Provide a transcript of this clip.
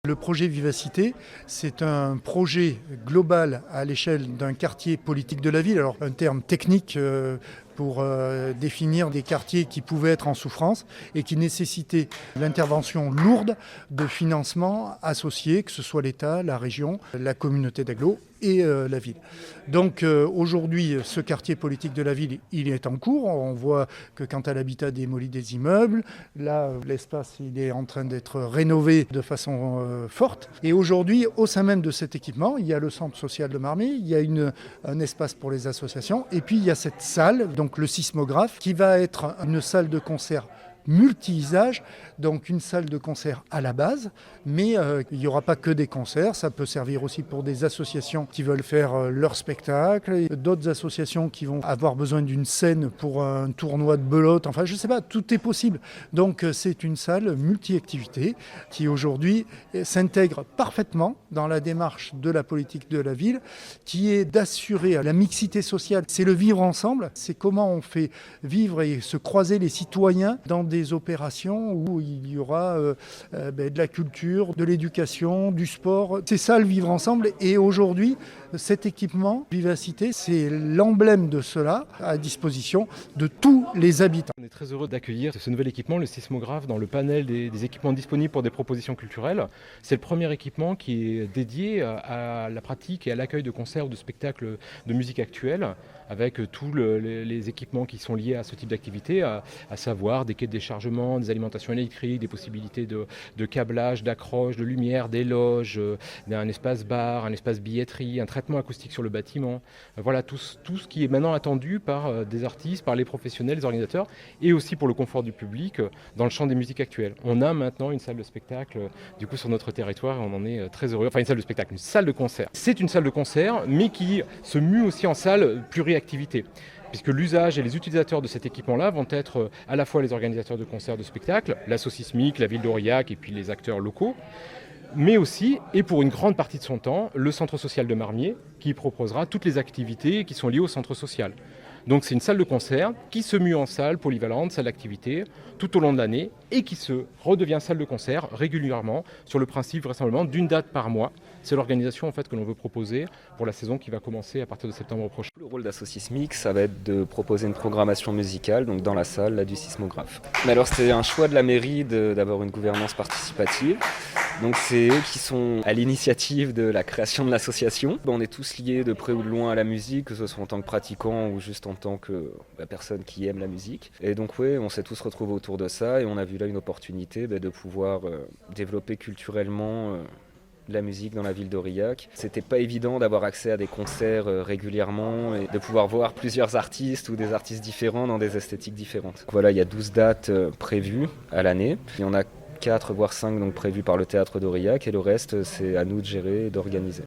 Le projet Vivacité, c'est un projet global à l'échelle d'un quartier politique de la ville. Alors un terme technique pour définir des quartiers qui pouvaient être en souffrance et qui nécessitaient l'intervention lourde de financement associés, que ce soit l'État, la région, la communauté d'agglo et la ville. Donc aujourd'hui, ce quartier politique de la ville, il est en cours. On voit que quand à l'habitat démolit des immeubles, là, l'espace il est en train d'être rénové de façon forte. Et aujourd'hui, au sein même de cet équipement, il y a le centre social de Marmé, il y a un espace pour les associations, et puis il y a cette salle, donc le sismographe, qui va être une salle de concert multi-usage, donc une salle de concert à la base, mais il n'y aura pas que des concerts, ça peut servir aussi pour des associations qui veulent faire leur spectacle, d'autres associations qui vont avoir besoin d'une scène pour un tournoi de belote, enfin je ne sais pas, tout est possible. Donc c'est une salle multi-activité qui aujourd'hui s'intègre parfaitement dans la démarche de la politique de la ville, qui est d'assurer la mixité sociale. C'est le vivre ensemble, c'est comment on fait vivre et se croiser les citoyens dans des opérations où il y aura de la culture, de l'éducation, du sport. C'est ça le vivre ensemble. Et aujourd'hui, cet équipement Vivacité, c'est l'emblème de cela à disposition de tous les habitants. On est très heureux d'accueillir ce nouvel équipement, le sismographe, dans le panel des équipements disponibles pour des propositions culturelles. C'est le premier équipement qui est dédié à la pratique et à l'accueil de concerts ou de spectacles de musique actuelle, avec tous les équipements qui sont liés à ce type d'activité, à savoir des quais de déchargement, des alimentations électriques, des possibilités de câblage, d'accroche, de lumière, des loges, un espace bar, un espace billetterie, un traitement acoustique sur le bâtiment. Voilà tout ce qui est maintenant attendu par des artistes, par les professionnels, les organisateurs, et aussi pour le confort du public dans le champ des musiques actuelles. On a maintenant une salle de spectacle du coup sur notre territoire et on en est très heureux. Enfin une salle de spectacle, une salle de concert. C'est une salle de concert mais qui se mue aussi en salle pluriactivité, puisque l'usage et les utilisateurs de cet équipement-là vont être à la fois les organisateurs de concerts, de spectacles, l'asso sismique, la ville d'Aurillac et puis les acteurs locaux, mais aussi, et pour une grande partie de son temps, le centre social de Marmier qui proposera toutes les activités qui sont liées au centre social. Donc c'est une salle de concert qui se mue en salle polyvalente, salle d'activité, tout au long de l'année et qui se redevient salle de concert régulièrement sur le principe vraisemblablement d'une date par mois. C'est l'organisation en fait que l'on veut proposer pour la saison qui va commencer à partir de septembre prochain. Le rôle d'asso sismique, ça va être de proposer une programmation musicale donc dans la salle là, du sismographe. Mais alors c'est un choix de la mairie d'avoir une gouvernance participative. Donc c'est eux qui sont à l'initiative de la création de l'association. On est tous liés de près ou de loin à la musique, que ce soit en tant que pratiquant ou juste en tant que personne qui aime la musique. Et donc oui, on s'est tous retrouvés autour de ça et on a vu là une opportunité de pouvoir développer culturellement la musique dans la ville d'Aurillac. C'était pas évident d'avoir accès à des concerts régulièrement et de pouvoir voir plusieurs artistes ou des artistes différents dans des esthétiques différentes. Donc voilà, il y a 12 dates prévues à l'année. Il y en a 4 voire 5 donc prévues par le théâtre d'Aurillac et le reste c'est à nous de gérer et d'organiser.